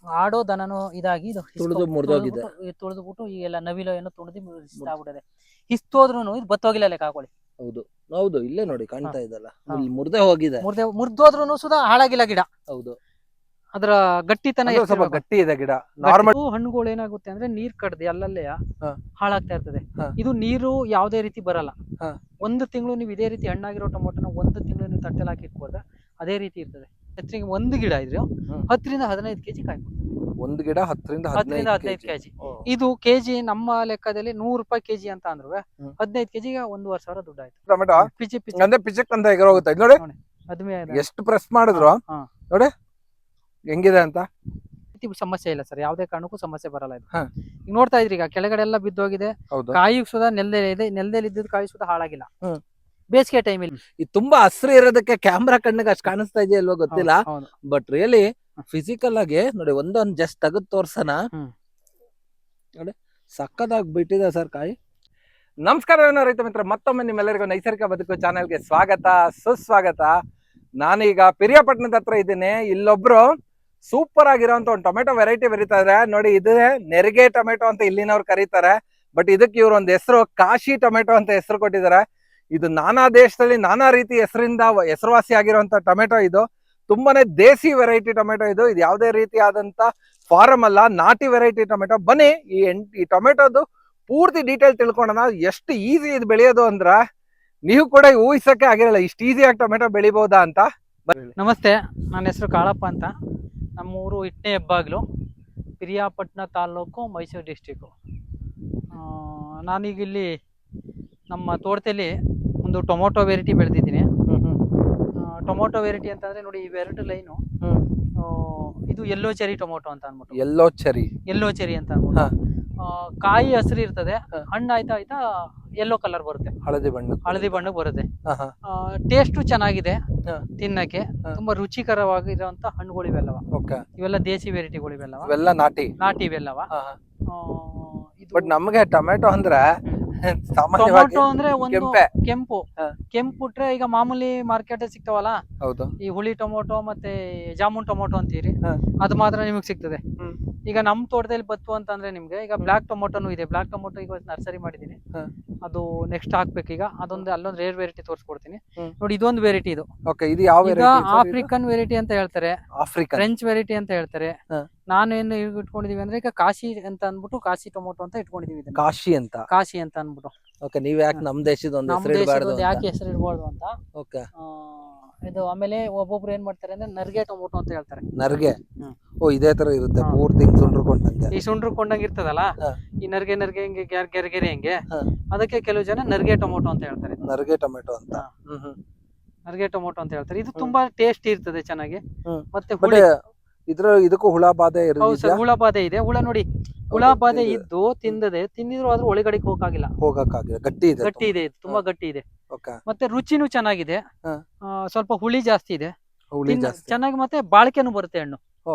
ಆಡೋ ದನನು ಇದಾಗಿ ಇದು ತುಳಿದು ಮುರಿದೋಗಿದೆ. ತುಳಿದ್ಬಿಟ್ಟು ಈಗೆಲ್ಲ ನವಿಲು ಏನೋ ತುಳಿದು ಆಗ್ಬಿಟ್ಟಿದೆ. ಹಿಸ್ತೋದ್ರೂ ಇದು ಬತ್ತೋಗಿಲ್ಲ ಲೆಕ್ಕ ಹಾಕೊಳ್ಳಿ. ಹೌದು ಹೌದು, ಇಲ್ಲೇ ನೋಡಿ ಕಾಣ್ತಾ ಇದಲ್ಲ, ಇಲ್ಲಿ ಮುರ್ದೇ ಹೋಗಿದೆ. ಮುರ್ದೋದ್ರೂ ಸುಧಾ ಹಾಳಾಗಿಲ್ಲ ಗಿಡ. ಹೌದು, ಅದ್ರ ಗಟ್ಟಿತನ ಸ್ವಲ್ಪ ಗಟ್ಟಿ ಇದೆ ಗಿಡ. ನಾರ್ಮಲ್ ಹಣ್ಣುಗಳು ಏನಾಗುತ್ತೆ ಅಂದ್ರೆ ನೀರ್ ಕಡ್ದು ಅಲ್ಲಲ್ಲೇ ಹಾಳಾಗ್ತಾ ಇರ್ತದೆ. ಇದು ನೀರು ಯಾವ್ದೇ ರೀತಿ ಬರಲ್ಲ. ಒಂದು ತಿಂಗಳು ನೀವು ಇದೇ ರೀತಿ ಹಣ್ಣಾಗಿರೋ ಟೊಮೊಟೊನ ಒಂದು ತಿಂಗಳು ನೀವು ತಟ್ಟೆಲ್ ಹಾಕಿ ಇಟ್ಕೊಂಡ್ರೆ ಅದೇ ರೀತಿ ಇರ್ತದೆ. ಹೆಚ್ಚಿಗೆ ಒಂದು ಗಿಡ ಇದ್ರೆ 10 ರಿಂದ 15 ಕೆಜಿ ಕಾಯಿ ಕೊಡ್ತದೆ. ಒಂದು ಗಿಡ 10 ರಿಂದ 15 ಕೆಜಿ. ಇದು ಕೆಜಿ ನಮ್ಮ ಲೆಕ್ಕದಲ್ಲಿ 100 ರೂಪಾಯಿ ಕೆಜಿ ಅಂತ ಅಂದ್ರು 15 ಕೆಜಿಗೆ 1,500 ದುಡ್ಡು ಆಯ್ತು. ಟೊಮೆಟೊ ಅಂದ್ರೆ ಪಿಚಕ್ ಅಂತ ಎಗರ ಹೋಗುತ್ತೆ ನೋಡಿ. ಎಷ್ಟು ಪ್ರೆಸ್ ಮಾಡಿದ್ರು ನೋಡಿ ಹೆಂಗಿದೆ ಅಂತ. ಸಮಸ್ಯೆ ಇಲ್ಲ ಸರ್, ಯಾವ್ದೇ ಕಾರಣಕ್ಕೂ ಸಮಸ್ಯೆ ಬರಲ್ಲ ಇದು. ಈಗ ನೋಡ್ತಾ ಇದ್ರಿ, ಈಗ ಕೆಳಗಡೆ ಎಲ್ಲ ಬಿದ್ದೋಗಿದೆ. ಕಾಯಿ ಸುಧಾ ನೆಲದಲ್ಲಿ ಇದೆ, ನೆಲದಲ್ಲಿ ಇದ್ದಿದ್ದು ಕಾಯಿ ಸುಧಾ ಹಾಳಾಗಿಲ್ಲ. ಬೇಸಿಗೆ ಟೈಮಲ್ಲಿ ಇದು ತುಂಬಾ ಹಸ್ರು ಇರೋದಕ್ಕೆ ಕ್ಯಾಮ್ರಾ ಕಣ್ಣಿಗೆ ಅಷ್ಟು ಕಾಣಿಸ್ತಾ ಇದೆಯಲ್ವಾ ಗೊತ್ತಿಲ್ಲ, ಬಟ್ ರಿಯಲಿ ಫಿಸಿಕಲ್ ಆಗಿ ನೋಡಿ ಒಂದೊಂದ್ ಜಸ್ಟ್ ತೆಗೆದು ತೋರ್ಸನ ನೋಡಿ ಸಕ್ಕದಾಗಿ ಬಿಟ್ಟಿದೆ ಸರ್ ಕಾಯಿ. ನಮಸ್ಕಾರ ರೈತ ಮಿತ್ರ, ಮತ್ತೊಮ್ಮೆ ನಿಮ್ಮೆಲ್ಲರಿಗೂ ನೈಸರ್ಗಿಕ ಬದುಕು ಚಾನೆಲ್ಗೆ ಸ್ವಾಗತ ಸುಸ್ವಾಗತ. ನಾನೀಗ ಪಿರಿಯಾಪಟ್ಟಣದ ಹತ್ರ ಇದ್ದೀನಿ. ಇಲ್ಲೊಬ್ರು ಸೂಪರ್ ಆಗಿರೋಂತ ಒಂದು ಟೊಮೆಟೊ ವೆರೈಟಿ ಬೆರೀತಾ ಇದ್ರೆ ನೋಡಿ. ಇದು ನೆರಿಗೆ ಟೊಮೆಟೊ ಅಂತ ಇಲ್ಲಿನವ್ರು ಕರೀತಾರೆ, ಬಟ್ ಇದಕ್ಕೆ ಇವ್ರು ಒಂದು ಹೆಸರು ಕಾಶಿ ಟೊಮೆಟೊ ಅಂತ ಹೆಸರು ಕೊಟ್ಟಿದ್ದಾರೆ. ಇದು ನಾನಾ ದೇಶದಲ್ಲಿ ನಾನಾ ರೀತಿ ಹೆಸರಿಂದ ಹೆಸರುವಾಸಿ ಆಗಿರುವಂತ ಟೊಮೆಟೊ. ಇದು ತುಂಬಾನೇ ದೇಸಿ ವೆರೈಟಿ ಟೊಮೆಟೊ. ಇದು ಯಾವುದೇ ರೀತಿಯಾದಂತ ಫಾರಂ ಅಲ್ಲ, ನಾಟಿ ವೆರೈಟಿ ಟೊಮೆಟೊ. ಬನ್ನಿ ಈ ಟೊಮೆಟೊದು ಪೂರ್ತಿ ಡೀಟೇಲ್ ತಿಳ್ಕೊಳ್ಳೋಣ. ಎಷ್ಟು ಈಸಿ ಇದು ಬೆಳೆಯೋದು ಅಂದ್ರ ನೀವು ಕೂಡ ಊಹಿಸಕ್ಕೆ ಆಗಿರಲ್ಲ ಇಷ್ಟು ಈಸಿಯಾಗಿ ಟೊಮೆಟೊ ಬೆಳಿಬಹುದಾ ಅಂತ. ನಮಸ್ತೆ, ನನ್ನ ಹೆಸರು ಕಾಳಪ್ಪ ಅಂತ. ನಮ್ಮ ಊರು ಇಟ್ನೆ ಹೆಬ್ಬಾಗ್ಲು, ಪಿರಿಯಾಪಟ್ಟಣ ತಾಲೂಕು, ಮೈಸೂರು ಡಿಸ್ಟಿಕ್. ನಾನೀಗ ಇಲ್ಲಿ ನಮ್ಮ ತೋಟದಲ್ಲಿ ಒಂದು ಟೊಮೊಟೊ ವೆರೈಟಿ ಬೆಳೆದಿದ್ದೀನಿ. ಟೊಮೊಟೊ ವೆರೈಟಿ ಅಂತಂದ್ರೆ ನೋಡಿ, ಈ ಎರಡು ಲೈನು ಇದು ಯೆಲ್ಲೋ ಚೆರಿ ಟೊಮೊಟೊ ಅಂತ ಅನ್ಬಿಟ್ಟು. ಯೆಲ್ಲೋ ಚೆರಿ ಅಂತ ಅನ್ಬಿಟ್ಟು. ಕಾಯಿ ಹಸಿರು ಇರ್ತದೆ, ಹಣ್ಣು ಆಯ್ತಾ ಯೆಲ್ಲೋ ಕಲರ್ ಬರುತ್ತೆ, ಹಳದಿ ಬಣ್ಣ ಬರುತ್ತೆ. ಟೇಸ್ಟು ಚೆನ್ನಾಗಿದೆ, ತಿನ್ನಕ್ಕೆ ತುಂಬಾ ರುಚಿಕರವಾಗಿರುವಂತ ಹಣ್ಣುಗಳು ಇವೆಲ್ಲವ. ಇವೆಲ್ಲ ದೇಸಿ ವೆರೈಟಿಗಳು ಇವೆಲ್ಲವ, ನಾಟಿ ಇವೆಲ್ಲವ. ಬಟ್ ನಮ್ಗೆ ಟೊಮೆಟೊ ಅಂದ್ರೆ ಟೊಮೊಟೊ ಅಂದ್ರೆ ಒಂದು ಕೆಂಪು ಬಿಟ್ರೆ ಈಗ ಮಾಮೂಲಿ ಮಾರ್ಕೆಟ್ ಸಿಗ್ತಾವಲ್ಲ, ಈ ಹುಳಿ ಟೊಮೊಟೊ ಮತ್ತೆ ಜಾಮೂನ್ ಟೊಮೊಟೊ ಅಂತೀರಿ, ಅದು ಮಾತ್ರ ನಿಮಗೆ ಸಿಗ್ತದೆ. ಈಗ ನಮ್ ತೋಟದಲ್ಲಿ ಬತ್ತು ಅಂತಂದ್ರೆ ನಿಮ್ಗೆ ಈಗ ಬ್ಲಾಕ್ ಟೊಮೊಟೊನು ಇದೆ. ಬ್ಲಾಕ್ ಟೊಮೊಟೊ ಈಗ ನರ್ಸರಿ ಮಾಡಿದೀನಿ, ಅದು ನೆಕ್ಸ್ಟ್ ಹಾಕ್ಬೇಕು. ಈಗ ಅಲ್ಲೊಂದು ರೇರ್ ವೆರೈಟಿ ತೋರಿಸ್ಕೊಡ್ತೀನಿ ನೋಡಿ. ಇದೊಂದು ವೆರೈಟಿ, ಇದು ಆಫ್ರಿಕನ್ ವೆರೈಟಿ ಅಂತ ಹೇಳ್ತಾರೆ, ಫ್ರೆಂಚ್ ವೆರೈಟಿ ಅಂತ ಹೇಳ್ತಾರೆ. ನಾನೇನು ಇಟ್ಕೊಂಡಿದೀವಿ ಅಂದ್ರೆ ಈಗ ಕಾಶಿ ಅಂತ ಅನ್ಬಿಟ್ಟು ಕಾಶಿ ಟೊಮೊಟೊ ಅಂತ ಇಟ್ಕೊಂಡಿದೀವಿ. ಕಾಶಿ ಅಂತ ಅನ್ಬಿಟ್ಟು. ನೀವ್ ಯಾಕೆ ನಮ್ ದೇಶದ ಯಾಕೆ ಹೆಸರು ಇಡಬಾರ್ದು ಅಂತ. ಇದು ಆಮೇಲೆ ಒಬ್ಬೊಬ್ರು ಏನ್ ಮಾಡ್ತಾರೆ ಅಂದ್ರೆ ನರ್ಗೆ ಟೊಮೊಟೊ ಅಂತ ಹೇಳ್ತಾರೆ. ನರ್ಗೆ ಇದೇ ತರ ಇರುತ್ತೆ, ಪೂರ್ತಿ ಈ ಸುಂಡ್ರಕೊಂಡಂಗೆ ಇರ್ತದಲ್ಲ, ಈ ನರ್ಗೆ ಹಿಂಗೆ ಗೆರೆ ಹಿಂಗೆ, ಅದಕ್ಕೆ ಕೆಲವು ಜನ ನರ್ಗೆ ಟೊಮೊಟೊ ಅಂತ ಹೇಳ್ತಾರೆ. ನರ್ಗೆ ಟೊಮೊಟೊ ಅಂತ ಹೇಳ್ತಾರೆ. ಇದು ತುಂಬಾ ಟೇಸ್ಟ್ ಇರ್ತದೆ ಚೆನ್ನಾಗಿ. ಮತ್ತೆ ಇದಕ್ಕೂ ಹುಳ ಬಾಧೆ ಹುಳ ಬಾಧೆ ಇದೆ. ಹುಳ ನೋಡಿ, ಹುಳ ಬಾಧೆ ಇದ್ದು ತಿಂದಿದ್ರು ಆದ್ರೂ ಒಳಗಡೆ ಹೋಗಕ್ಕಾಗಿಲ್ಲ, ಗಟ್ಟಿ ಇದೆ, ತುಂಬಾ ಗಟ್ಟಿ ಇದೆ. ಮತ್ತೆ ರುಚಿನೂ ಚೆನ್ನಾಗಿದೆ, ಸ್ವಲ್ಪ ಹುಳಿ ಜಾಸ್ತಿ ಇದೆ, ಚೆನ್ನಾಗಿ. ಮತ್ತೆ ಬಾಳಿಕೆನೂ ಬರುತ್ತೆ ಹಣ್ಣು,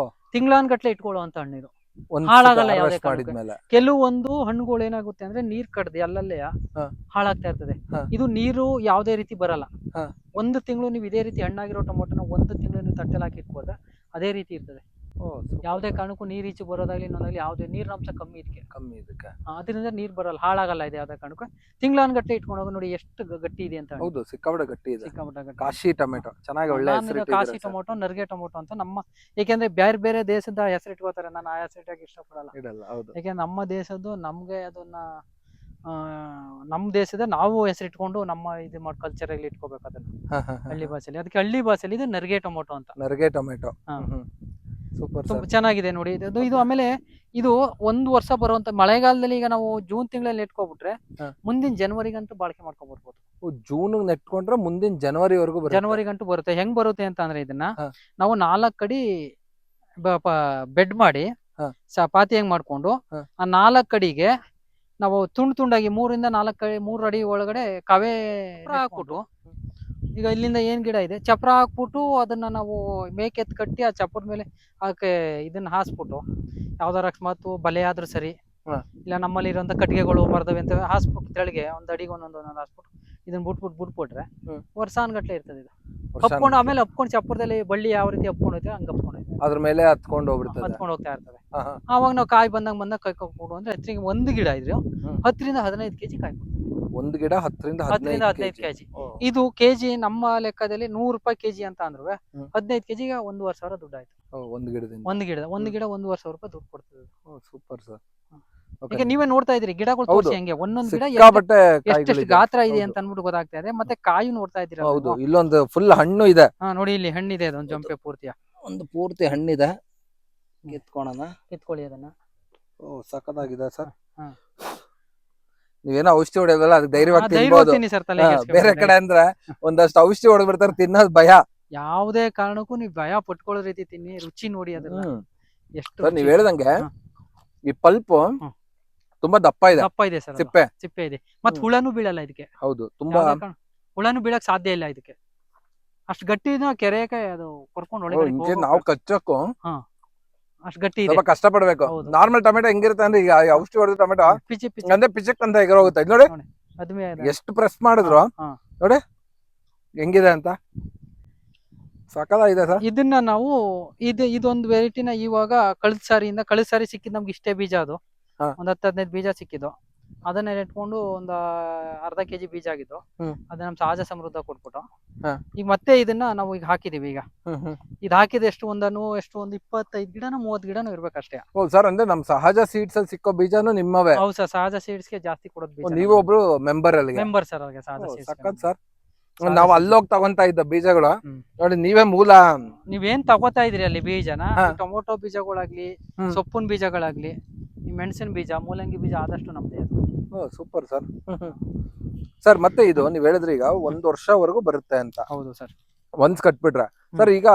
ತಿಂಗಳಾನ್ಗಟ್ಲೆ ಇಟ್ಕೊಳ್ಳುವಂತ ಹಣ್ಣು ಇದು, ಹಾಳಾಗಲ್ಲ ಯಾವುದೇ ಕಾರಣಕ್ಕೂ. ಕೆಲವೊಂದು ಹಣ್ಣುಗಳು ಏನಾಗುತ್ತೆ ಅಂದ್ರೆ ನೀರ್ ಕಡ್ದು ಅಲ್ಲಲ್ಲೇ ಹಾಳಾಗ್ತಾ ಇರ್ತದೆ. ಇದು ನೀರು ಯಾವ್ದೇ ರೀತಿ ಬರಲ್ಲ. ಒಂದು ತಿಂಗಳು ನೀವು ಇದೇ ರೀತಿ ಹಣ್ಣಾಗಿರೋ ಟೊಮೊಟೊನ ಒಂದು ತಿಂಗಳು ನೀವು ತಟ್ಟೆಲ್ ಹಾಕಿ ಇಟ್ಕೊಂಡ್ರೆ ಅದೇ ರೀತಿ ಇರ್ತದೆ. ಯಾವ್ದೇ ಕಾರಣಕ್ಕೂ ನೀರ್ ಈಚೆ ಬರೋದಾಗ್ಲಿ ಇನ್ನೊಂದಾಗ್ಲಿ ಯಾವ್ದೇ ನೀರಿನ ಅಂಶ ಕಮ್ಮಿ ಇದಕ್ಕೆ, ಅದರಿಂದ ನೀರ್ ಬರಲ್ಲ, ಹಾಳಾಗಲ್ಲ ಇದೆ ಯಾವ್ದೇ ಕಾರಣಕ್ಕೂ. ತಿಂಗಳಾನ್ಗಟ್ಲೆ ಇಟ್ಕೊಂಡೋಗ ನೋಡಿ ಎಷ್ಟು ಗಟ್ಟಿ ಇದೆ ಅಂತ. ಸಿಕ್ಕಾಪಟ್ಟೆ ಗಟ್ಟಿ ಇದೆ. ಕಾಶಿ ಟೊಮೆಟೊ ಚೆನ್ನಾಗಿ ಒಳ್ಳೆ ಹೆಸರು. ಕಾಶಿ ಟೊಮೊಟೊ, ನರ್ಗೆ ಟೊಮೊಟೊ ಅಂತ ನಮ್ಮ, ಯಾಕೆಂದ್ರೆ ಬೇರೆ ಬೇರೆ ದೇಶದ ಹೆಸರು ಇಟ್ಕೋತಾರೆ. ನಾನು ಆ ಹೆಸರು ಇಟ್ಟಕ್ಕೆ ಇಷ್ಟಪಡಲ್ಲ. ಯಾಕೆಂದ್ರೆ ನಮ್ಮ ದೇಶದ್ದು ನಮ್ಗೆ ಅದನ್ನ ನಮ್ ದೇಶದ ನಾವು ಹೆಸರು ಇಟ್ಕೊಂಡು ನಮ್ಮ ಇದು ಮಾಡಿ ಕಲ್ಚರ್ ಅಲ್ಲಿ ಇಟ್ಕೋಬೇಕು ಅದನ್ನ ಹಳ್ಳಿ ಭಾಷೆಯಲ್ಲಿ. ಅದಕ್ಕೆ ಹಳ್ಳಿ ಭಾಷೆಯಲ್ಲಿ ಇದು ನರ್ಗೆ ಟೊಮೊಟೊ ಅಂತ. ತುಂಬಾ ಚೆನ್ನಾಗಿದೆ ನೋಡಿ ಇದು. ಆಮೇಲೆ ಇದು 1 ವರ್ಷ ಬರುವಂತ ಮಳೆಗಾಲದಲ್ಲಿ, ಈಗ ನಾವು ಜೂನ್ ತಿಂಗಳಲ್ಲಿ ನೆಟ್ಕೊಬಿಟ್ರೆ ಮುಂದಿನ ಜನವರಿಗಂತೂ ಬಾಳಿಕೆ ಮಾಡ್ಕೊಬಿಡ್ಬೋದು. ಜೂನ್ ನೆಟ್ಕೊಂಡ್ರೆ ಮುಂದಿನ ಜನವರಿಗಂತೂ ಬರುತ್ತೆ. ಹೆಂಗ್ ಬರುತ್ತೆ ಅಂತ ಅಂದ್ರೆ, ಇದನ್ನ ನಾವು 4 ಅಡಿ ಬೆಡ್ ಮಾಡಿ ಪಾತಿ ಹೆಂಗ್ ಮಾಡ್ಕೊಂಡು ಆ 4 ಅಡಿಗೆ ನಾವು ತುಂಡಾಗಿ 3 ರಿಂದ 4 ಅಡಿ ಒಳಗಡೆ ಕವೆ ಹಾಕ್ಬಿಟ್ಟು, ಈಗ ಇಲ್ಲಿಂದ ಏನ್ ಗಿಡ ಇದೆ ಚಪ್ರ ಹಾಕ್ಬಿಟ್ಟು ಅದನ್ನ ನಾವು ಮೇಕೆತ್ ಕಟ್ಟಿ ಆ ಚಪ್ರದ ಮೇಲೆ ಅದಕ್ಕೆ ಇದನ್ನ ಹಾಸ್ಬಿಟ್ಟು, ಯಾವ್ದಾರ ಅಕಸ್ಮಾತ್ ಬಲೆ ಆದ್ರೂ ಸರಿ, ಇಲ್ಲ ನಮ್ಮಲ್ಲಿ ಇರುವಂತ ಕಟ್ಟಿಗೆಗಳು ಮರದವೆ ಅಂತ ಹಾಸ್ಬಿಟ್ಟು ತೆಳಗೆ 1 ಅಡಿಗೆ ಒಂದೊಂದು ಹಾಸ್ಬಿಟ್ಟು ಇದನ್ನ ಬಿಟ್ಬಿಟ್ರೆ ಹ್ಮ್. ವರ್ಷಾನ್ಗಟ್ಲೆ ಇರ್ತದೆ ಇದು. ಹಪ್ಕೊಂಡು ಆಮೇಲೆ ಹಪ್ಕೊಂಡು ಚಪ್ಪರದಲ್ಲಿ ಬಳ್ಳಿ ಯಾವ ರೀತಿ ಹಪ್ಕೊಂಡೈತೆ ಹಂಗ ಹಪ್ಕೊಂಡೈತೆ ಅದ್ರ ಮೇಲೆ ಹತ್ಕೊಂಡು ಹೋಗ್ಬಿಡ್ತದೆ. ಹತ್ಕೊಂಡು ಹೋಗ್ತಾ ಇರ್ತದೆ. ಹಾ, ಹಾ. ಆವಾಗ ನಾವು ಕಾಯಿ ಬಂದಾಗ ಕೈ ಕೊಡು ಅಂದ್ರೆ ಹೆಚ್ಚಿಗೆ ಒಂದು ಗಿಡ ಇದ್ರು ಹ್ಮ್. 10 ರಿಂದ 15 ಕೆಜಿ ಕಾಯಿ ಕೊಡ್ತದೆ. ಒಂದು ಗಿಡ 10 ರಿಂದ 10 ರಿಂದ 15 ಕೆಜಿ. ಇದು ಕೆಜಿ ನಮ್ಮ ಲೆಕ್ಕದಲ್ಲಿ 100 ರೂಪಾಯಿ ಕೆಜಿ ಅಂತ ಅಂದ್ರು 15 ಕೆಜಿಗೆ 1,500 ದುಡ್ಡು ಆಯ್ತು. ಒಂದು ಗಿಡದಿಂದ ಒಂದು ಗಿಡ 1,500 ರೂಪಾಯಿ ದುಡ್ಡು ಕೊಡ್ತದೆ. Super sir. ಈಗ ನೀವೇ ನೋಡ್ತಾ ಇದ್ರಿ ಗಿಡಗಳು ತೋರಿಸಿ ಹೆಂಗೆ ಒಂದೊಂದು ಗಿಡ ಸಿಕ್ಕಾಪಟ್ಟೆ ಎಷ್ಟೆಷ್ಟು ಗಾತ್ರ ಇದೆ ಅಂತ ಅನ್ಬಿಟ್ಟು ಗೊತ್ತಾಗ್ತಾ ಇದೆ. ಮತ್ತೆ ಕಾಯಿ ನೋಡ್ತಾ ಇದ್ದೀರಾ. ಹೌದು, ಇಲ್ಲೊಂದು ಫುಲ್ ಹಣ್ಣು ಇದೆ. ನೋಡಿ ಇಲ್ಲಿ ಹಣ್ಣಿದೆ, ಅದೊಂದು ಜಂಪೆ ಪೂರ್ತಿಯ ಒಂದು ಪೂರ್ತಿ ಹಣ್ಣಿದೆ. ಕಿತ್ಕೊಳ್ಳಿ ಅದನ್ನ. ಸಖತ್ತಾಗಿದೆ ಸರ್. ನೀವೇನೋ ಔಷಧಿ ಹೊಡೆಯೋದಲ್ಲ, ಅದಕ್ಕೆ ಧೈರ್ಯವಾಗಿ ತಿನ್ಬೋದು. ಸರ್ ಬೇರೆ ಕಡೆ ಅಂದ್ರೆ ಒಂದಷ್ಟು ಔಷಧಿ ಹೊಡೆದ್ಬಿಡ್ತಾರೆ, ತಿನ್ನೋದು ಭಯ. ಯಾವುದೇ ಕಾರಣಕ್ಕೂ ನೀವು ಭಯ ಪಟ್ಕೊಳ್ಳೋ ರೀತಿ ತಿನ್ನಿ, ರುಚಿ ನೋಡಿ ಅದನ್ನ. ಎಷ್ಟು ನೀವ್ ಹೇಳ್ದಂಗೆ ಈ ಪಲ್ಪ್ ತುಂಬಾ ದಪ್ಪ ಇದೆ ಸರ್, ಸಿಪ್ಪೆ ಇದೆ. ಮತ್ತೆ ಹುಳನು ಬೀಳಲ್ಲ ಇದಕ್ಕೆ. ಹೌದು, ತುಂಬಾ ಹುಳನು ಬೀಳಕ್ ಸಾಧ್ಯ ಇಲ್ಲ ಇದಕ್ಕೆ. ಅಷ್ಟು ಗಟ್ಟಿ ಕೆರೆಯಕ್ಕೆ ಅದು ಕೊರ್ಕೊಂಡು ಒಳಗಡೆ ನಾವು ಕಚ್ಚಕ್ಕೂ ಅಷ್ಟು ಗಟ್ಟಿ ಇದೆ. ಕಷ್ಟ ಪಡ್ಬೇಕು. ನಾರ್ಮಲ್ ಟೊಮೆಟೊ ಹೆಂಗಿರುತ್ತೆ ಅಂದ್ರೆ, ಈಗ ಔಷಧಿ ಹೊಡೆದ ಟೊಮೆಟೊ ಅಂದ್ರೆ ಪಿಚಕ್ ಅಂತ ಎಗರೋಗುತ್ತೆ. ನೋಡಿ ಎಷ್ಟು ಪ್ರೆಸ್ ಮಾಡಿದ್ರು ನೋಡಿ ಹೆಂಗಿದೆ ಅಂತ. ಸಕಲಾಗಿದೆ ಸರ್. ಇದನ್ನ ನಾವು ಇದೊಂದು ವೆರೈಟಿನ ಇವಾಗ ಕಳೆದ ಸಾರಿ ಸಿಕ್ಕಿದ್ ನಮ್ಗೆ ಇಷ್ಟೇ ಬೀಜ. ಅದು ಒಂದ್ 10-15 ಬೀಜ ಸಿಕ್ಕಿದ್ದು. ಅದನ್ನ ಇಟ್ಕೊಂಡು ಒಂದು ಅರ್ಧ ಕೆಜಿ ಬೀಜ ಆಗಿದ್ದು. ಅದ ನಮ್ ಸಹಜ ಸಮೃದ್ಧ ಕೊಟ್ಬಿಟ್ಟು ಈಗ ಮತ್ತೆ ಇದನ್ನ ನಾವು ಈಗ ಹಾಕಿದೀವಿ. ಈಗ ಇದು ಹಾಕಿದ ಎಷ್ಟು ಒಂದು 25 ಗಿಡನೋ 30 ಗಿಡನೋ ಇರ್ಬೇಕಷ್ಟೇ. ಸರ್, ಅಂದ್ರೆ ನಮ್ ಸಹಜ ಸೀಡ್ಸ್ ಅಲ್ಲಿ ಸಿಕ್ಕೋ ಬೀಜನು ನಿಮ್ಮವೇ? ಹೌದು ಸರ್, ಸಹಜ ಸೀಡ್ಸ್ ಗೆ ಜಾಸ್ತಿ ಕೊಡೋದು ಬೀಜ. ನೀವು ಒಬ್ರು ಮೆಂಬರ್ ಸರ್ ಅವ್ರಿಗೆ ಸಹಜ ಸೀಡ್ಸ್. ಸಖತ್ ಸರ್. ನಾವ್ ಅಲ್ಲೋಗಿ ತಗೊಂತ ಇದ್ದ ಬೀಜಗಳು ನೋಡಿ, ನೀವೇ ಮೂಲ. ನೀವೇನ್ ತಗೋತಾ ಇದ್ರಿ ಅಲ್ಲಿ ಬೀಜನ, ಟೊಮೊಟೊ ಬೀಜಗಳಾಗ್ಲಿ, ಸೊಪ್ಪಿನ ಬೀಜಗಳಾಗ್ಲಿ, ಮೆಣಸಿನ ಬೀಜ, ಮೂಲಂಗಿ ಬೀಜ ಆದಷ್ಟು ನಮ್ದೇ. Super sir. ಸರ್, ಮತ್ತೆ ಇದು ನೀವ್ ಹೇಳಿದ್ರಿ ಈಗ 1 ವರ್ಷವರೆಗೂ ಬರುತ್ತೆ ಅಂತ. ಹೌದು ಸರ್. ಒನ್ಸ್ ಕಟ್ಬಿಟ್ರೆ ಸರ್, ಈಗ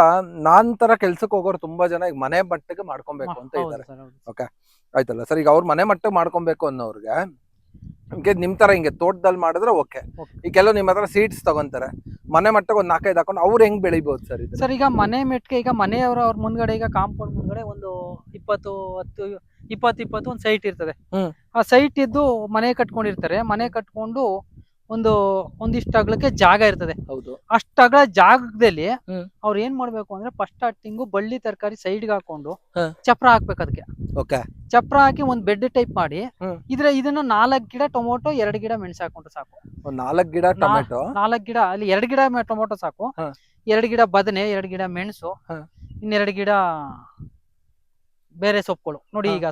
ನಾನ್ ತರ ಕೆಲ್ಸಕ್ಕೆ ಹೋಗೋರು ತುಂಬಾ ಜನ ಈಗ ಮನೆ ಮಟ್ಟಿಗೆ ಮಾಡ್ಕೊಬೇಕು ಅಂತ ಇದ್ದಾರೆ. ಓಕೆ, ಆಯ್ತಲ್ಲ ಸರ್. ಈಗ ಅವ್ರ ಮನೆ ಮಟ್ಟಿಗೆ ಮಾಡ್ಕೊಬೇಕು ಅನ್ನೋರ್ಗೆ ನಿಮ್ ತರ ಹಿಂಗೆ ತೋಟದಲ್ಲಿ ಮಾಡಿದ್ರೆ ಓಕೆ. ಈ ಕೆಲವು ನಿಮ್ ಹತ್ರ ಸೀಡ್ಸ್ ತಗೊಂತಾರೆ, ಮನೆ ಮಟ್ಟಿಗೆ ಒಂದ್ 4-5 ಹಾಕೊಂಡು ಅವ್ರು ಹೆಂಗ್ ಬೆಳಿಬಹುದು ಸರ್? ಸರ್, ಈಗ ಮನೆ ಮೆಟ್ಟಿಗೆ ಈಗ ಮನೆಯವರು ಅವ್ರ ಮುಂದ್ಗಡೆ, ಈಗ ಕಾಂಪೌಂಡ್ ಮುಂದ್ಗಡೆ ಒಂದು 20 ಒಂದು ಸೈಟ್ ಇರ್ತದೆ. ಆ ಸೈಟ್ ಇದ್ದು ಮನೆ ಕಟ್ಕೊಂಡಿರ್ತಾರೆ. ಮನೆ ಕಟ್ಕೊಂಡು ಒಂದಿಷ್ಟು ಅಗಲಕ್ಕೆ ಜಾಗ ಇರ್ತದೆ. ಹೌದು. ಅಷ್ಟ ಅಗಲ ಜಾಗದಲ್ಲಿ ಅವ್ರು ಏನ್ ಮಾಡ್ಬೇಕು ಅಂದ್ರೆ, ಫಸ್ಟ್ ಸ್ಟಾರ್ಟಿಂಗು ಬಳ್ಳಿ ತರಕಾರಿ ಸೈಡ್ಗೆ ಹಾಕೊಂಡು ಚಪ್ರ ಹಾಕ್ಬೇಕು. ಅದಕ್ಕೆ ಚಪ್ರ ಹಾಕಿ ಒಂದ್ ಬೆಡ್ ಟೈಪ್ ಮಾಡಿ ಇದನ್ನ 4 ಗಿಡ ಟೊಮೊಟೊ, 2 ಗಿಡ ಮೆಣಸು ಹಾಕೊಂಡ್ರೆ ಸಾಕು. 4 ಗಿಡ ಟೊಮೆಟೊ, 4 ಗಿಡ ಅಲ್ಲಿ 2 ಗಿಡ ಟೊಮೊಟೊ ಸಾಕು. 2 ಗಿಡ ಬದನೆ, 2 ಗಿಡ ಮೆಣಸು, 2 ಗಿಡ ಬೇರೆ ಸೊಪ್ಪುಗಳು. ನೋಡಿ, ಈಗ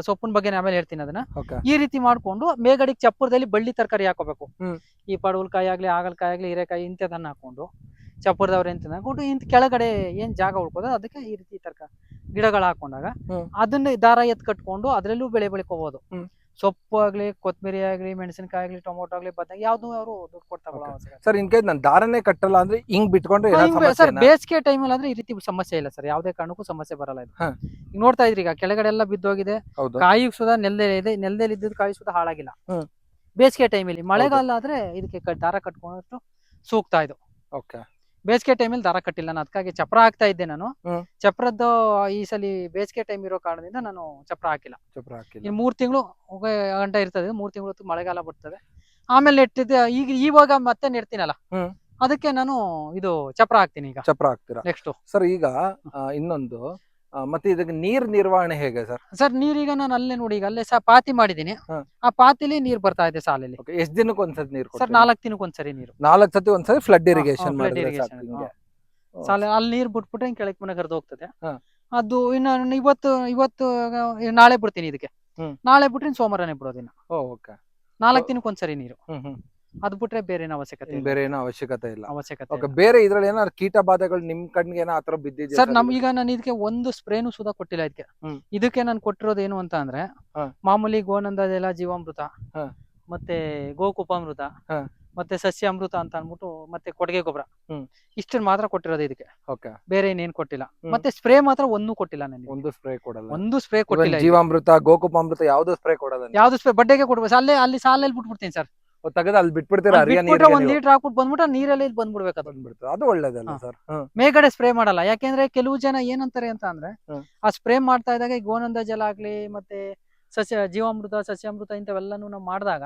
ಸೊಪ್ಪಿನ ಬಗ್ಗೆ ಆಮೇಲೆ ಹೇಳ್ತೀನಿ ಅದನ್ನ. ಈ ರೀತಿ ಮಾಡ್ಕೊಂಡು ಮೇಗಡಿಗೆ ಚಪ್ಪರದಲ್ಲಿ ಬಳ್ಳಿ ತರಕಾರಿ ಹಾಕೋಬೇಕು. ಈ ಪಡವಲಕಾಯಿ ಆಗ್ಲಿ, ಹಾಗಲಕಾಯಿ ಆಗ್ಲಿ, ಹೀರೆಕಾಯಿ ಇಂಥದನ್ನ ಹಾಕೊಂಡು ಚಪ್ಪರದವ್ರೆ ಅಂತ ಹಾಕೊಂಡು ಇಂತ ಕೆಳಗಡೆ ಏನ್ ಜಾಗ ಉಳ್ಕೋದ ಅದಕ್ಕೆ ಈ ರೀತಿ ತರಕಾರಿ ಗಿಡಗಳು ಹಾಕೊಂಡಾಗ ಅದನ್ನ ದಾರ ಎತ್ ಕಟ್ಕೊಂಡು ಅದ್ರಲ್ಲೂ ಬೆಳೆ ಬೆಳ್ಕೋಬಹುದು. ಸೊಪ್ಪು ಆಗ್ಲಿ, ಕೊತ್ತಂಬರಿ ಆಗ್ಲಿ, ಮೆಣಸಿನಕಾಯಿ ಆಗ್ಲಿ, ಟೊಮೊಟೊ ಆಗ್ಲಿ, ಬದನೆ ಯಾವ್ದು ಅವರು ದುಡ್ಡು ಕೊಡ್ತಾರಲ್ಲ. ಸರ್, ಇನ್ ಕೇಸ್ ನಾನು ದಾರನೇ ಕಟ್ಟಲ್ಲ ಅಂದ್ರೆ ಹಿಂಗ್ ಬಿಟ್ಕೊಂಡ್ರೆ ಸರ್, ಬೇಸಿಗೆ ಟೈಮಲ್ಲಿ ಆದ್ರೆ ಈ ರೀತಿ ಸಮಸ್ಯೆ ಇಲ್ಲ ಸರ್, ಯಾವ್ದೇ ಕಾರಣಕ್ಕೂ ಸಮಸ್ಯೆ ಬರಲ್ಲ ಇದು. ಈಗ ನೋಡ್ತಾ ಇದ್ರಿ, ಈಗ ಕೆಳಗಡೆ ಎಲ್ಲ ಬಿದ್ದೋಗಿದೆ. ಕಾಯಿ ಸುಧಾ ನೆಲದಲ್ಲಿ ಇದೆ, ನೆಲದಲ್ಲಿ ಇದ್ದ ಕಾಯಿ ಸುಧಾ ಹಾಳಾಗಿಲ್ಲ. ಬೇಸಿಗೆ ಟೈಮಲ್ಲಿ, ಮಳೆಗಾಲ ಆದ್ರೆ ಇದಕ್ಕೆ ದಾರ ಕಟ್ಕೊಂಡಷ್ಟು ಸೂಕ್ತ ಇದು. ಬೇಸಿಗೆ ಟೈಮಲ್ಲಿ ದಾರ ಕಟ್ಟಿಲ್ಲ ನಾನು, ಅದಕ್ಕಾಗಿ ಚಪ್ರ ಹಾಕ್ತಾ ಇದ್ದೆ ನಾನು. ಚಪ್ರದ್ದು ಈ ಸಲ ಬೇಸಿಗೆ ಟೈಮ್ ಇರೋ ಕಾರಣದಿಂದ ನಾನು ಚಪ್ರ ಹಾಕಿಲ್ಲ. 3 ತಿಂಗಳು ಗಂಟೆ ಇರ್ತದೆ. 3 ತಿಂಗಳು ಮಳೆಗಾಲ ಬರ್ತದೆ. ಆಮೇಲೆ ನೆಟ್ಟಿದ್ದೆ. ಇವಾಗ ಮತ್ತೆ ನೆಡ್ತೀನಲ್ಲ, ಅದಕ್ಕೆ ನಾನು ಇದು ಚಪ್ರ ಹಾಕ್ತೀನಿ. ಈಗ ಚಪ್ರ ಹಾಕ್ತೀರಾ ನೆಕ್ಸ್ಟ್ ಸರ್? ಈಗ ಇನ್ನೊಂದು ಮತ್ತೆ ಇದಕ್ಕೆ ನೀರ್ ನಿರ್ವಹಣೆ ಹೇಗೆ ಸರ್? ಸರ್, ನೀರೀಗ ನಾನು ಅಲ್ಲೇ ನೋಡಿ, ಈಗ ಅಲ್ಲೇ ಪಾತಿ ಮಾಡಿದೀನಿ. ಆ ಪಾತಿಲಿ ನೀರ್ ಬರ್ತಾ ಇದೆ ಸಾಲಲ್ಲಿ. ಎಷ್ಟ್ ದಿನಕ್ಕೆ ಒಂದ್ಸತಿ ನೀರು ಸರ್? 4 ದಿನಕ್ಕೆ ಒಂದ್ಸರಿ ನೀರು. 4 ಸತಿ ಒಂದ್ಸರಿ ಫ್ಲಡ್ ಇರಿಗೇಷನ್ ಸಾಲ ಅಲ್ಲಿ ನೀರ್ ಬಿಟ್ಬಿಟ್ರೆ ಕೆಳಕ್ ಮನೆ ಕರೆದು ಹೋಗ್ತದೆ. ಅದು ಇನ್ನು ಇವತ್ತು ನಾಳೆ ಬಿಡ್ತೀನಿ ಇದಕ್ಕೆ. ನಾಳೆ ಬಿಟ್ರೆ ಸೋಮವಾರನೇ ಬಿಡೋದಿನ. 4 ದಿನಕ್ಕೆ ಒಂದ್ಸರಿ ನೀರು. ಅದ್ ಬಿಟ್ರೆ ಬೇರೆ ಏನು ಅವಶ್ಯಕತೆ ಇಲ್ಲ. ಬೇರೆ ಇದ್ರಲ್ಲಿ ಏನಾದ್ರು ಕೀಟ ಬಾಧೆಗಳು ನಿಮ್ ಕಣ್ಣಿಗೆ ಏನೋ ಆತರ ಬಿದ್ದಿದೆ ಸರ್? ಈಗ ನಾನು ಇದಕ್ಕೆ ಒಂದು ಸ್ಪ್ರೇನು ಸುಧಾ ಕೊಟ್ಟಿಲ್ಲ. ಇದಕ್ಕೆ ನಾನು ಕೊಟ್ಟಿರೋದು ಏನು ಅಂತ ಅಂದ್ರೆ, ಮಾಮೂಲಿ ಗೋನಂದ ಜಲ ಜೀವಾಮೃತ, ಮತ್ತೆ ಗೋಕುಪಾಮೃತ, ಮತ್ತೆ ಸಸ್ಯಾಮೃತ ಅಂತ ಅನ್ಬಿಟ್ಟು, ಮತ್ತೆ ಕೊಟ್ಟಿಗೆ ಗೊಬ್ಬರ, ಇಷ್ಟನ್ನ ಮಾತ್ರ ಕೊಟ್ಟಿರೋದು ಇದಕ್ಕೆ. ಬೇರೆ ಏನೇನ್ ಕೊಟ್ಟಿಲ್ಲ. ಮತ್ತೆ ಸ್ಪ್ರೇ ಮಾತ್ರ ಒಂದೂ ಕೊಟ್ಟಿಲ್ಲ ನನಗೆ. ಒಂದು ಸ್ಪ್ರೇ ಕೊಟ್ಟಿಲ್ಲ. ಜೀವಾಮೃತ, ಗೋಕುಪಾಮೃತ ಯಾವ್ದು ಸ್ಪ್ರೇ ಕೊಡೋದು? ಯಾವ್ದು ಸ್ಪ್ರೇ ಬಡ್ಡೆಗೆ ಕೊಡ್ಬೇಕು. ಅಲ್ಲಿ ಸಾಲಲ್ಲಿ ಬಿಟ್ಬಿಡ್ತೀನಿ ಸರ್. ತೆಗೆದು ಅಲ್ಲಿ ಬಿಟ್ಬಿಡ್ತೀರಾ? 1 ಲೀಟರ್ ಹಾಕ್ಬಿಟ್ಟು ಬಂದ್ಬಿಟ್ಟು ನೀರಲ್ಲಿ ಬಂದ್ಬಿಡ್ಬೇಕು. ಅದು ಒಳ್ಳೇದಲ್ಲ ಸರ್? ಮೇಗಡೆ ಸ್ಪ್ರೇ ಮಾಡಲ್ಲ. ಯಾಕೆಂದ್ರೆ ಕೆಲವು ಜನ ಏನಂತಾರೆ ಅಂತ ಅಂದ್ರೆ, ಆ ಸ್ಪ್ರೇ ಮಾಡ್ತಾ ಇದ್ದಾಗ ಗೋನಂದ ಜಲ ಆಗ್ಲಿ, ಮತ್ತೆ ಜೀವಾಮೃತ, ಸಸ್ಯಾಮೃತ ಇಂಥವೆಲ್ಲಾನು ನಾವು ಮಾಡಿದಾಗ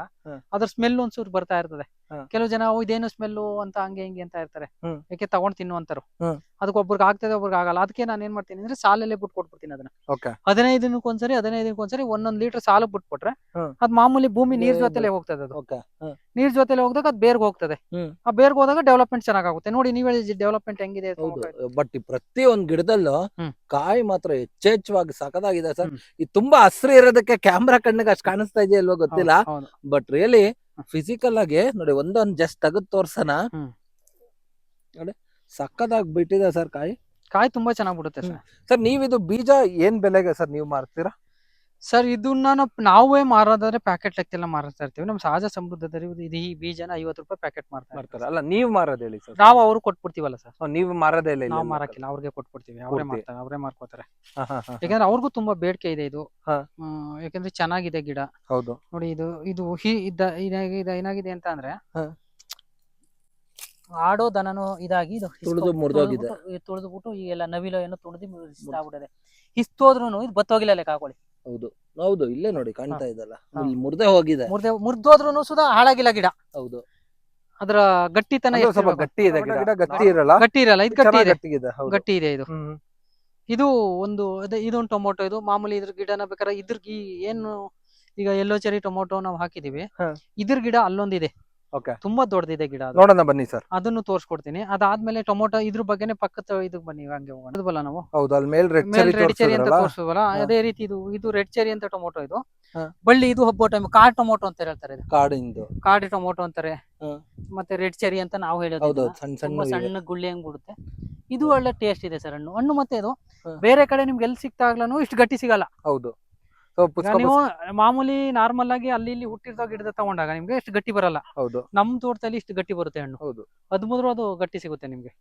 ಅದ್ರ ಸ್ಮೆಲ್ ಒಂದ್ಸೂರು ಬರ್ತಾ ಇರ್ತದೆ. ಕೆಲವು ಜನ ಇದೇನು ಸ್ಮೆಲ್ಲು ಅಂತ ಹಂಗೆ ಹಿಂಗೆ ಅಂತ ಇರ್ತಾರೆ, ಹ್ಮ್. ಯಾಕೆ ತಗೊಂಡ್ ತಿನ್ನುವಂತಾರು. ಹ್ಮ್. ಅದಕ್ಕೆ ಒಬ್ರಿಗೆ ಆಗ್ತದೆ ಒಬ್ರಿಗೆ ಆಗಲ್ಲ. ಅದಕ್ಕೆ ನಾನು ಏನ್ ಮಾಡ್ತೀನಿ ಅಂದ್ರೆ ಸಾಲಲ್ಲೇ ಬಿಟ್ಟು ಕೊಟ್ಬಿಡ್ತೀನಿ ಅದನ್ನ. ಓಕೆ 15 ದಿನಕ್ಕೊಂದ್ಸರಿ ಒಂದೊಂದ್ ಲೀಟರ್ ಸಾಲು ಬಿಟ್ಬಿಟ್ರೆ ಹ್ಮ್. ಅದ್ ಮಾಮೂಲಿ ಭೂಮಿ ನೀರ್ ಬೇರೆ ಜೊತೆಲೆ ಹೋಗ್ತದೆ. ಅದು ಓಕೆ ನೀರ್ ಜೊತೆಲೆ ಹೋಗ್ದಾಗ ಅದ್ ಬೇರ್ಗ್ ಹೋಗ್ತದೆ. ಆ ಬೇರ್ಗ್ ಹೋದಾಗ ಡೆವಲಪ್ಮೆಂಟ್ ಚೆನ್ನಾಗುತ್ತೆ. ನೋಡಿ ನೀವೇ ಡೆವಲಪ್ಮೆಂಟ್ ಹೆಂಗಿದೆ. ಹೌದು. ಬಟ್ ಈ ಪ್ರತಿ ಒಂದ್ ಗಿಡದಲ್ಲೂ ಹ್ಮ್. ಕಾಯಿ ಮಾತ್ರ ಹೆಚ್ಚೆಚ್ಚವಾಗಿ ಸಖತ್ತಾಗಿದೆ ಸರ್. ಹ್ಮ್. ಇದು ತುಂಬಾ ಹಸ್ರು ಇರೋದಕ್ಕೆ ಕ್ಯಾಮ್ರಾ ಕಣ್ಣಿಗೆ ಅಷ್ಟು ಕಾಣಿಸ್ತಾ ಇದೆಯಾ ಇಲ್ವೋ ಗೊತ್ತಿಲ್ಲ. ಹೌದು. ಬಟ್ ರಿಯಲಿ ಫಿಸಿಕಲ್ ಆಗಿ ನೋಡಿ ಒಂದೊಂದ್ ಜಸ್ಟ್ ತೆಗೆದು ತೋರ್ಸನ. ಹ್ಮ್. ನೋಡಿ ಸಕ್ಕದಾಗಿ ಬಿಟ್ಟಿದೆ ಸರ್ ಕಾಯಿ ತುಂಬಾ ಚೆನ್ನಾಗ್ ಬಿಡುತ್ತೆ ಸರ್. ಸರ್ ನೀವಿದು ಬೀಜ ಏನ್ ಬೆಲೆಗೆ ಸರ್ ನೀವು ಮಾರ್ತೀರಾ? ಸರ್ ಇದನ್ನ ನಾವೇ ಮಾರೋದಾದ್ರೆ ಪ್ಯಾಕೆಟ್ ಲೆಕ್ಕೆಲ್ಲ ಮಾರ್ತಾ ಇರ್ತೀವಿ. ನಮ್ ಸಹಜ ಸಮೃದ್ಧದಲ್ಲಿ ಇದು ಈ ಬೀಜನ 50 ರೂಪಾಯಿ ಪ್ಯಾಕೆಟ್ ಮಾಡ್ತಾರೆ. ಅಲ್ಲ ನೀವ್ ಮಾರೋದು ಹೇಳಿ ಸರ್. ನಾವು ಅವ್ರು ಕೊಟ್ಬಿಡ್ತೀವಲ್ಲ ಸರ್. ನೀವು ಮಾರೋದೇ ಇಲ್ಲ. ನಾವು ಮಾರಕ್ಕಿಲ್ಲ, ಅವ್ರಿಗೆ ಕೊಟ್ಬಿಡ್ತೀವಿ. ಅವರೇ ಪೂರ್ತಿ. ಮಾಡ್ತಾರೆ, ಅವರೇ ಮಾರ್ಕೋತಾರೆ. ಯಾಕಂದ್ರೆ ಯಾಕಂದ್ರೆ ಅವ್ರಿಗೂ ತುಂಬಾ ಬೇಡಿಕೆ ಇದೆ ಇದು. ಹಾ. ಯಾಕಂದ್ರೆ ಚೆನ್ನಾಗಿದೆ ಗಿಡ. ಹೌದು. ನೋಡಿ ಇದು ಏನಾಗಿದೆ ಅಂತ ಅಂದ್ರೆ ಹಾ. ಆಡೋ ದನನು ಇದಾಗಿ ಇದು ತುಳಿದು ಮುರಿದೋಗಿದೆ. ತುಳಿದ್ಬಿಟ್ಟು ಈಗೆಲ್ಲ ನವಿಲು ಏನೋ ತುಳಿದು ಆಗ್ಬಿಟ್ಟಿದೆ. ಹಿಸ್ತೋದ್ರೂ ಇದು ಬತ್ತೋಗಿಲ್ಲ ಲೆಕ್ಕ ಹಾಕೊಳ್ಳಿ. ಹೌದು ಹೌದು ಇಲ್ಲೇ ನೋಡಿ ಕಾಣ್ತಾ ಇದಲ್ಲ, ಇಲ್ಲಿ ಮುರ್ದೆ ಹೋಗಿದೆ. ಮುರ್ದೋದ್ರೂ ಸುಧಾ ಹಾಳಾಗಿಲ್ಲ ಗಿಡ. ಹೌದು ಅದ್ರ ಗಟ್ಟಿತನ ಸ್ವಲ್ಪ ಗಟ್ಟಿ ಇದೆ ಗಿಡ. ಗಟ್ಟಿ ಇರಲ್ಲ, ಗಟ್ಟಿ ಇರಲ್ಲ. ಇದು ಗಟ್ಟಿ ಇದೆ, ಗಟ್ಟಿ ಗಟ್ಟಿ ಇದೆ ಇದು. ಇದು ಇದೊಂದು ಟೊಮೊಟೊ. ಇದು ಮಾಮೂಲಿ ಇದ್ರ ಗಿಡನ ಬೇಕಾದ್ರೆ ಏನು ಈಗ ಎಲ್ಲೋ ಚೆರಿ ಟೊಮೊಟೊ ನಾವು ಹಾಕಿದೀವಿ. ಇದ್ರ ಗಿಡ ಅಲ್ಲೊಂದಿದೆ, ತುಂಬಾ ದೊಡ್ಡದಿದೆ ಗಿಡ. ನೋಡೋಣ ಬನ್ನಿ ಸರ್, ಅದನ್ನು ತೋರ್ಸ್ಕೊಡ್ತೀನಿ. ಅದಾದ್ಮೇಲೆ ಟೊಮೊಟೊ ಇದ್ರ ಬಗ್ಗೆನೆ ಪಕ್ಕದ ಇದಕ್ ಬನ್ನಿ, ಹಂಗೆ ಹೋಗೋಣ ನಾವು. ಹೌದು ಅಲ್ಲಿ ಮೇಲ್ ರೆಡ್ ಚೆರಿ ಅಂತ ತೋರಿಸುವಲ್ಲ, ಅದೇ ರೀತಿ ಇದು ರೆಡ್ ಚೆರಿ ಅಂತ ಟೊಮೊಟೊ. ಇದು ಬಳ್ಳಿ, ಇದು ಹಬ್ಬ ಟೈಮ್ ಕಾಡ್ ಟೊಮೊಟೊ ಅಂತ ಹೇಳ್ತಾರೆ. ಕಾಡಿ ಟೊಮೊಟೊ ಅಂತಾರೆ. ಮತ್ತೆ ರೆಡ್ ಚೆರಿ ಅಂತ ನಾವು ಹೇಳೋದು. ಸಣ್ಣ ಗುಳ್ಳಿ ಹಂಗ್ ಬಿಡುತ್ತೆ. ಇದು ಒಳ್ಳೆ ಟೇಸ್ಟ್ ಇದೆ ಸರ್ ಹಣ್ಣು. ಮತ್ತೆ ಇದು ಬೇರೆ ಕಡೆ ನಿಮ್ಗೆ ಎಲ್ಲಿ ಸಿಕ್ತಾಗ್ಲೂ ಇಷ್ಟು ಗಟ್ಟಿ ಸಿಗಲ್ಲ. ಹೌದು. ನೀವು ಮಾಮೂಲಿ ನಾರ್ಮಲ್ ಆಗಿ ಅಲ್ಲಿ ಇಲ್ಲಿ ಹುಟ್ಟಿರ್ತಾವ ಗಿಡದ ತಗೊಂಡಾಗ ನಿಮ್ಗೆ ಎಷ್ಟು ಗಟ್ಟಿ ಬರಲ್ಲ. ಹೌದು. ನಮ್ ತೋಟದಲ್ಲಿ ಇಷ್ಟು ಗಟ್ಟಿ ಬರುತ್ತೆ ಹಣ್ಣು. ಹೌದು. ಅದು ಗಟ್ಟಿ ಸಿಗುತ್ತೆ ನಿಮ್ಗೆ.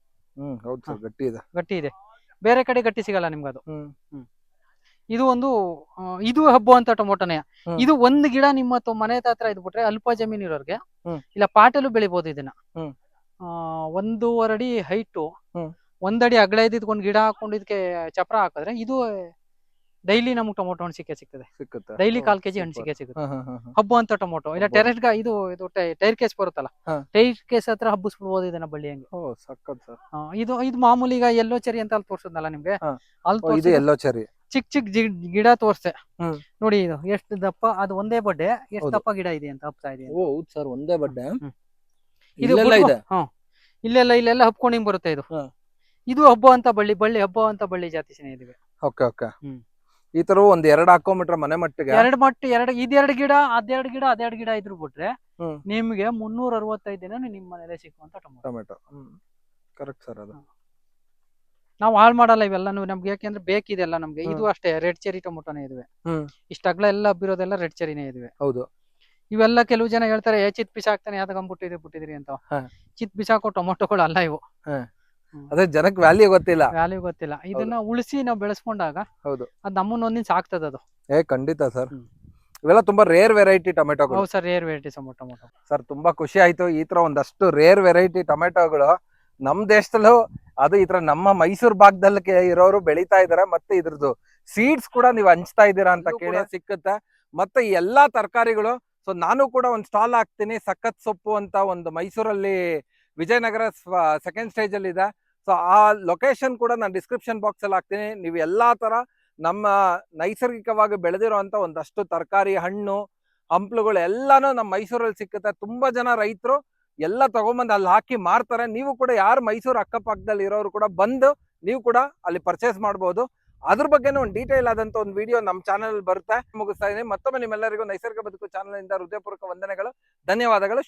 ಹೌದು ಸರ್, ಗಟ್ಟಿ ಇದೆ. ಬೇರೆ ಕಡೆ ಗಟ್ಟಿ ಸಿಗಲ್ಲ ನಿಮ್ಗೆ ಅದು. ಇದು ಇದು ಹಬ್ಬ ಅಂತ ಟೊಮೊಟೊನೇ. ಇದು ಒಂದು ಗಿಡ ನಿಮ್ಮ ಮನೆ ಹತ್ರ ಇದ್ಬಿಟ್ರೆ ಅಲ್ಪ ಜಮೀನ್ ಇರೋರ್ಗೆ ಇಲ್ಲ ಪಾಟಲ್ಲೂ ಬೆಳಿಬಹುದು ಇದನ್ನ. 1.5 ಅಡಿ ಹೈಟು, 1 ಅಡಿ ಅಗಲ ಇದ್ದಿದ್ಕೊಂಡ್ ಗಿಡ ಹಾಕೊಂಡು ಇದಕ್ಕೆ ಚಪ್ರ ಹಾಕಿದ್ರೆ ಇದು ಡೈಲಿ ನಮ್ಗೆ ಟೊಮೊಟೊ ಹಣ್ಣು ಸಿಗ್ತದೆ. ಡೈಲಿ 1/4 kg ಹಣ್ಣು ಸಿಗುತ್ತೆ. ಹಬ್ಬ ಅಂತ ಟೊಮೊಟೊ. ಇಲ್ಲ ಟೆರೆಸ್ ಇದು ಟೈರ್ ಕೇಸ್ ಬರುತ್ತಲ್ಲ, ಟೈರ್ ಕೇಸ್ ಹತ್ರ ಹಬ್ಬಿಸ್ಬಿಡ್ಬೋದು ಇದನ್ನ ಬಳ್ಳಿ ಹಂಗೆ. ಇದು ಮಾಮೂಲಿ ಈಗ ಎಲ್ಲೋ ಚೆರಿ ಅಂತ ಅಲ್ಲಿ ತೋರ್ಸದ್ನಲ್ಲ ನಿಮ್ಗೆ, ಅಲ್ಲಿ ಚಿಕ್ಕ ಗಿಡ ತೋರ್ಸೆ. ನೋಡಿ ಇದು ಎಷ್ಟು ದಪ್ಪ, ಅದು ಒಂದೇ ಬಡ್ಡೆ ಎಷ್ಟು ದಪ್ಪ ಗಿಡ ಇದೆ ಅಂತ ಹಬ್ತಾ ಇದೆ. ಒಂದೇ ಬಡ್ಡೆ ಇಲ್ಲೆಲ್ಲ ಹಬ್ಕೊಂಡು ಹಿಂಗ್ ಬರುತ್ತೆ. ಇದು ಹಬ್ಬ ಅಂತ ಬಳ್ಳಿ ಹಬ್ಬ ಅಂತ ಬಳ್ಳಿ ಜಾತಿನೇ ಇದೀವಿ. ಈ ತರ ಒಂದ್ 2 ಹಾಕೊಂಡ್ಬಿಟ್ರೆ ಮನೆ ಮಟ್ಟಿಗೆ ಇದೆರಡು ಗಿಡ ಅದೆರಡು ಗಿಡ ಇದ್ರು ಬಿಟ್ರೆ ನಿಮ್ಗೆ 365 ದಿನ ನಿಮ್ ಮನೇಲೆ ಸಿಕ್ಕುವಂತ ಟೊಮೊಟೊ. Correct sir. ಅದು ನಾವು ಹಾಳು ಮಾಡಲ್ಲ ಇವೆಲ್ಲ ನಮ್ಗೆ, ಯಾಕೆಂದ್ರೆ ಬೇಕಿದೆಲ್ಲ ನಮ್ಗೆ. ಇದು ಅಷ್ಟೇ ರೆಡ್ ಚೆರಿ ಟೊಮೊಟೊನೇ ಇದುವೆ. ಇಷ್ಟ ಅಗ್ಲ ಎಲ್ಲ ಹಬ್ಬಿರೋದೆಲ್ಲ ರೆಡ್ ಚೆರಿನೇ ಇದುವೆ. ಹೌದು. ಇವೆಲ್ಲ ಕೆಲವು ಜನ ಹೇಳ್ತಾರೆ ಚಿತ್ ಬಿಸಾಕ್ತಾನೆ ಯಾವ್ದಾಗ ಬಿಟ್ಟಿದ್ರಿ ಅಂತ. ಚಿತ್ ಬಿಸಾಕೋ ಟೊಮೊಟೊಗಳು ಅಲ್ಲ ಇವು. ಅದೇ ಜನಕ್ಕೆ ವ್ಯಾಲ್ಯೂ ಗೊತ್ತಿಲ್ಲ. ಇದನ್ನ ಉಳಿಸಿ ನಾವು ಬೆಳೆಸ್ಕೊಂಡಾಗ ಹೌದು ಅದ್ ನಮ್ಮನ್ನ ಒಂದಿನ ಸಾಕ್ತದ ಅದು. ಖಂಡಿತ ಸರ್. ಇವೆಲ್ಲ ತುಂಬಾ ರೇರ್ ವೆರೈಟಿ ಟೊಮೆಟೊಗಳು. ಹೌದು sir, rare variety tomato. Sir ತುಂಬಾ ಖುಷಿ ಆಯ್ತು. ಈ ತರ ಒಂದಷ್ಟು ರೇರ್ ವೆರೈಟಿ ಟೊಮೆಟೊಗಳು ನಮ್ ದೇಶದಲ್ಲೂ, ಅದು ಈ ತರ ನಮ್ಮ ಮೈಸೂರು ಭಾಗದಲ್ಲಿ ಇರೋರು ಬೆಳೀತಾ ಇದಾರೆ. ಮತ್ತೆ ಇದ್ರದ್ದು ಸೀಡ್ಸ್ ಕೂಡ ನೀವು ಹಂಚ್ತಾ ಇದ್ದೀರಾ ಅಂತ ಕೇಳಿ ಸಿಕ್ಕುತ್ತೆ. ಮತ್ತೆ ಈ ಎಲ್ಲಾ ತರಕಾರಿಗಳು. ಸೊ ನಾನು ಕೂಡ ಒಂದು ಸ್ಟಾಲ್ ಹಾಕ್ತೀನಿ. ಸಖತ್ ಸೊಪ್ಪು ಅಂತ ಒಂದು ಮೈಸೂರಲ್ಲಿ ವಿಜಯನಗರ 2nd ಸ್ಟೇಜ್ ಅಲ್ಲಿ ಇದೆ. ಸೊ ಆ ಲೊಕೇಶನ್ ಕೂಡ ನಾನು ಡಿಸ್ಕ್ರಿಪ್ಷನ್ ಬಾಕ್ಸ್ ಅಲ್ಲಿ ಹಾಕ್ತೀನಿ. ನೀವು ಎಲ್ಲಾ ತರ ನಮ್ಮ ನೈಸರ್ಗಿಕವಾಗಿ ಬೆಳೆದಿರುವಂತ ಒಂದಷ್ಟು ತರಕಾರಿ, ಹಣ್ಣು, ಹಂಪ್ಲುಗಳು ಎಲ್ಲಾನು ನಮ್ಮ ಮೈಸೂರಲ್ಲಿ ಸಿಕ್ಕುತ್ತೆ. ತುಂಬಾ ಜನ ರೈತರು ಎಲ್ಲ ತಗೊಂಬಂದು ಅಲ್ಲಿ ಹಾಕಿ ಮಾರ್ತಾರೆ. ನೀವು ಕೂಡ ಯಾರು ಮೈಸೂರು ಅಕ್ಕಪಕ್ಕದಲ್ಲಿ ಇರೋರು ಕೂಡ ಬಂದು ನೀವು ಕೂಡ ಅಲ್ಲಿ ಪರ್ಚೇಸ್ ಮಾಡಬಹುದು. ಅದ್ರ ಬಗ್ಗೆನೂ ಒಂದು ಡೀಟೇಲ್ ಆದಂತ ಒಂದು ವಿಡಿಯೋ ನಮ್ಮ ಚಾನಲ್ ಬರುತ್ತೆ. ಮುಗಿಸ್ತಾ ಇದ್ದೀನಿ. ಮತ್ತೊಮ್ಮೆ ನಿಮ್ಮೆಲ್ಲರಿಗೂ ನೈಸರ್ಗಿಕ ಬದುಕು ಚಾನಲ್ ಇಂದ ಹೃದಯಪೂರ್ವಕ ವಂದನೆಗಳು, ಧನ್ಯವಾದಗಳು.